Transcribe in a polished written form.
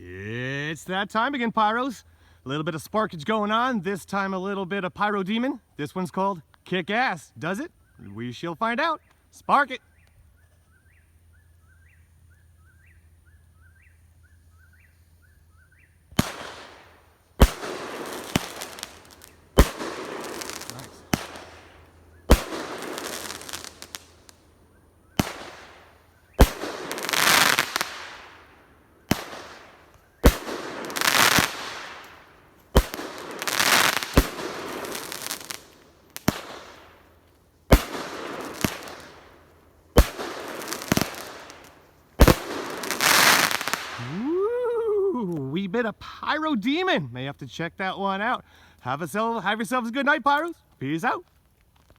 It's that time again, Pyros. A little bit of sparkage going on, this time a little bit of Pyro Demon. This one's called Kick Ass. Does it? We shall find out. Spark it! Wee bit of Pyro Demon. May have to check that one out. Have yourselves a good night, Pyros. Peace out.